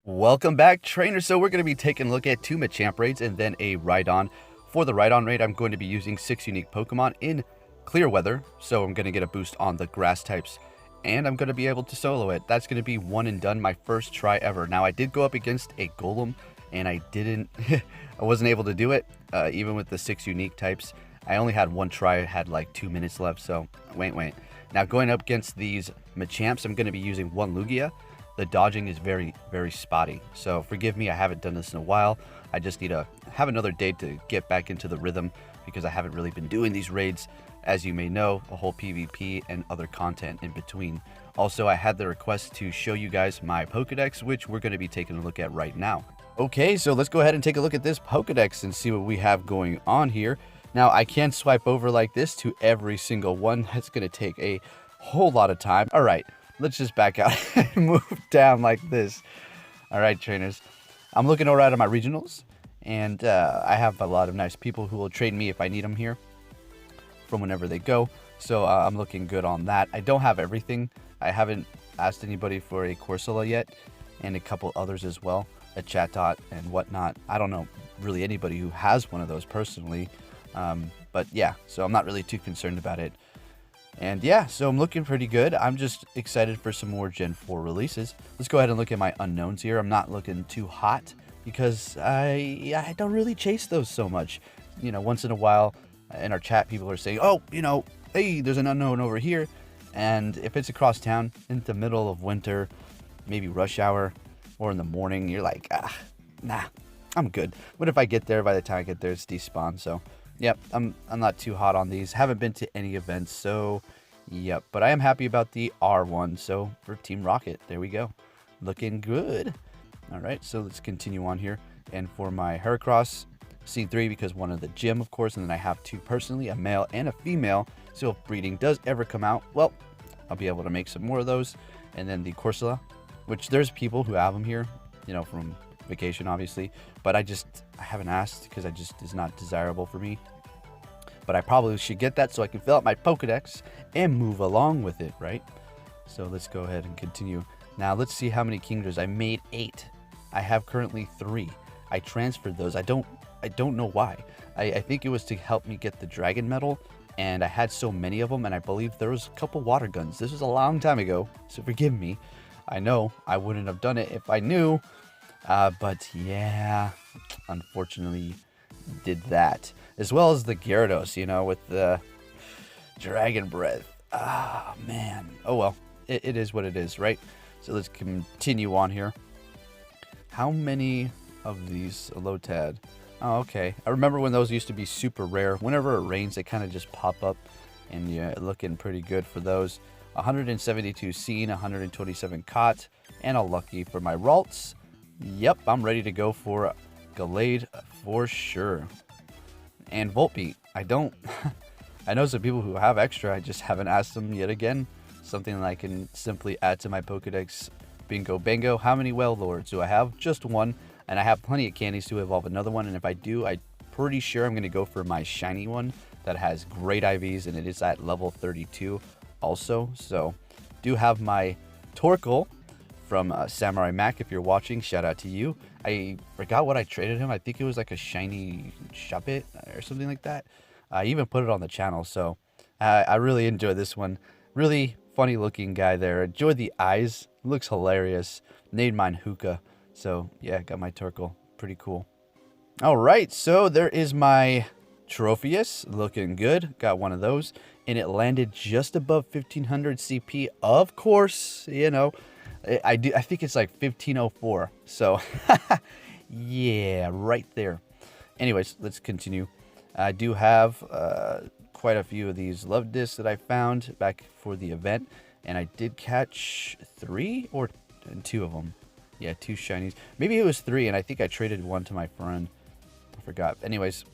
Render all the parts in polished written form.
Welcome back, trainers. So we're going to be taking a look at 2 Machamp raids and then a Rhydon. For the Rhydon raid, I'm going to be using 6 unique Pokemon in clear weather. So I'm going to get a boost on the grass types. And I'm going to be able to solo it. That's going to be one and done, my first try ever. Now, I did go up against a Golem, and I didn't... I wasn't able to do it, even with the 6 unique types. I only had one try. I had like 2 minutes left, so wait. Now, going up against these Machamps, I'm going to be using 1 Lugia. The dodging is very, very spotty. So forgive me, I haven't done this in a while. I just need to have another day to get back into the rhythm because I haven't really been doing these raids. As you may know, a whole PvP and other content in between. Also, I had the request to show you guys my Pokedex, which we're going to be taking a look at right now. Okay, so let's go ahead and take a look at this Pokedex and see what we have going on here. Now, I can swipe over like this to every single one. That's going to take a whole lot of time. All right. Let's just back out and move down like this. All right, trainers. I'm looking around at my regionals, and I have a lot of nice people who will trade me if I need them here from whenever they go. So I'm looking good on that. I don't have everything. I haven't asked anybody for a Corsola yet, and a couple others as well, a Chatot and whatnot. I don't know really anybody who has one of those personally, but yeah, so I'm not really too concerned about it. And yeah, so I'm looking pretty good. I'm just excited for some more Gen 4 releases. Let's go ahead and look at my unknowns here. I'm not looking too hot because I don't really chase those so much. You know, once in a while in our chat, people are saying, oh, you know, hey, there's an unknown over here. And if it's across town in the middle of winter, maybe rush hour or in the morning, you're like, nah, I'm good. What if I get there, by the time I get there, it's despawned, so... Yep, I'm not too hot on these. Haven't been to any events, so yep. But I am happy about the R1, so for Team Rocket, there we go. Looking good. All right, so let's continue on here. And for my Heracross, Scene 3, because one of the gym, of course, and then I have 2 personally, a male and a female. So if breeding does ever come out, well, I'll be able to make some more of those. And then the Corsola, which there's people who have them here, you know, from vacation, obviously. But I haven't asked because it's not desirable for me. But I probably should get that so I can fill out my Pokedex and move along with it, right? So let's go ahead and continue. Now let's see how many Kingdra's. I made 8. I have currently 3. I transferred those. I don't know why. I think it was to help me get the Dragon Medal, and I had so many of them, and I believe there was a couple water guns. This was a long time ago, so forgive me. I know I wouldn't have done it if I knew, but yeah, unfortunately did that. As well as the Gyarados, you know, with the Dragon Breath. Ah, man. Oh, well. It is what it is, right? So let's continue on here. How many of these Lotad? Oh, okay. I remember when those used to be super rare. Whenever it rains, they kind of just pop up. And yeah, looking pretty good for those. 172 Scene, 127 Cot, and a Lucky for my Ralts. Yep, I'm ready to go for Gallade for sure. And Voltbeat, I know some people who have extra, I just haven't asked them yet again. Something that I can simply add to my Pokedex. Bingo bango. How many Wailords do I have? Just 1, and I have plenty of candies to evolve another one, and if I do, I'm pretty sure I'm going to go for my shiny one that has great IVs, and it is at level 32 also. So, do have my Torkoal from Samurai Mac. If you're watching, shout out to you. I forgot what I traded him. I think it was like a shiny Shuppet or something like that. I even put it on the channel, so I really enjoy this one. Really funny looking guy there. Enjoy the eyes. Looks hilarious. Named mine Hookah. So yeah, got my Torkoal. Pretty cool. All right, so there is my Trophius. Looking good. Got one of those. And it landed just above 1500 CP. Of course, you know. I think it's like 1504. So, yeah, right there. Anyways, let's continue. I do have quite a few of these love discs that I found back for the event. And I did catch 3 or 2 of them. Yeah, 2 shinies. Maybe it was 3, and I think I traded 1 to my friend. I forgot. Anyways.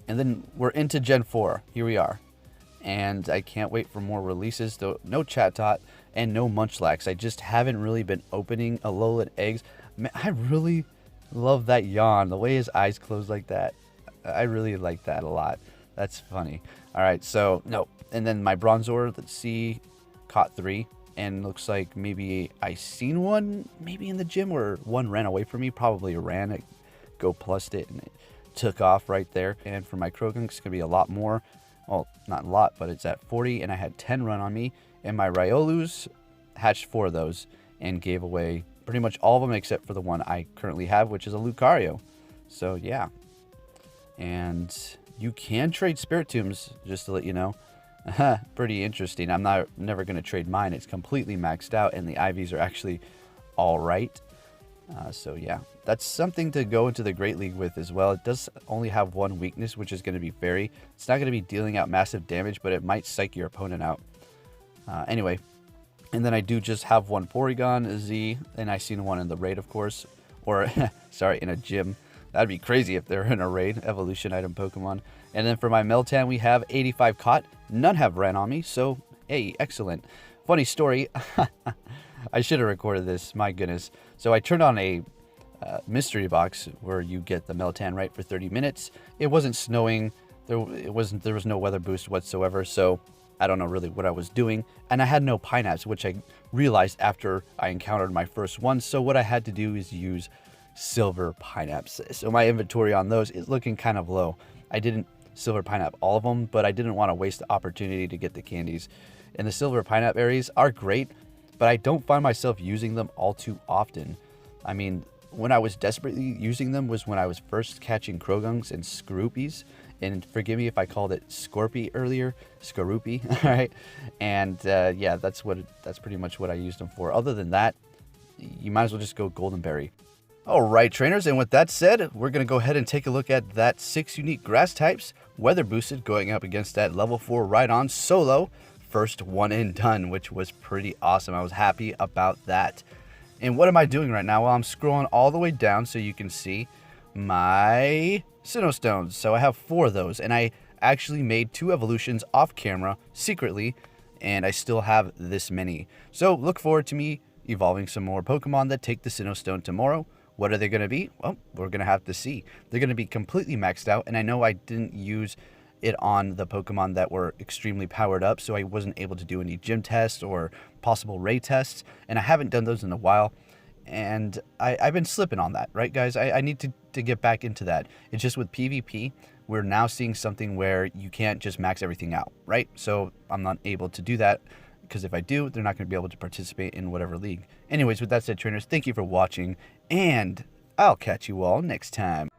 And then we're into Gen 4. Here we are. And I can't wait for more releases. Though no Chatot and no Munchlax. I just haven't really been opening Alolan eggs. Man, I really love that yawn. The way his eyes close like that. I really like that a lot. That's funny. All right, so no. And then my Bronzor, let's see, caught 3. and looks like maybe I seen one maybe in the gym, or one ran away from me, probably ran, it go plussed it, and it took off right there. And for my Croagunk, it's going to be a lot more. Well, not a lot, but it's at 40, and I had 10 run on me. And my Riolus hatched 4 of those and gave away pretty much all of them except for the one I currently have, which is a Lucario. So yeah. And you can trade Spiritombs, just to let you know. Pretty interesting. I'm never going to trade mine. It's completely maxed out, and the IVs are actually all right. So yeah, that's something to go into the Great League with as well. It does only have one weakness, which is going to be Fairy. It's not going to be dealing out massive damage, but it might psych your opponent out. Anyway, and then I do just have one Porygon Z, and I seen one in the raid, of course, or sorry, in a gym. That'd be crazy if they're in a raid, evolution item Pokemon. And then for my Meltan, we have 85 caught. None have ran on me, so hey, excellent. Funny story. I should have recorded this, my goodness. So I turned on a mystery box where you get the Meltan right for 30 minutes. It wasn't snowing. There was no weather boost whatsoever, so I don't know really what I was doing. And I had no Pineapps, which I realized after I encountered my first one. So what I had to do is use silver Pineapps. So my inventory on those is looking kind of low. I didn't silver Pineapple all of them, but I didn't want to waste the opportunity to get the candies. And the silver Pineapple berries are great, but I don't find myself using them all too often. I mean, when I was desperately using them was when I was first catching Croagunks and Skorupies. And forgive me if I called it Scorpy earlier, Skorupi, all right? And yeah, that's pretty much what I used them for. Other than that, you might as well just go Golden Berry. All right, trainers, and with that said, we're going to go ahead and take a look at that 6 unique grass types, weather boosted, going up against that level 4 Rhydon solo, first one and done, which was pretty awesome. I was happy about that. And what am I doing right now? Well, I'm scrolling all the way down so you can see my Sinnoh. So I have 4 of those, and I actually made 2 evolutions off camera secretly, and I still have this many. So look forward to me evolving some more Pokemon that take the Sinnoh tomorrow. What are they going to be? Well, we're going to have to see. They're going to be completely maxed out, and I know I didn't use it on the Pokemon that were extremely powered up, so I wasn't able to do any gym tests or possible raid tests, and I haven't done those in a while, and I've been slipping on that, right, guys? I need to get back into that. It's just with PvP, we're now seeing something where you can't just max everything out, right? So I'm not able to do that, because if I do, they're not going to be able to participate in whatever league. Anyways, with that said, trainers, thank you for watching, and I'll catch you all next time.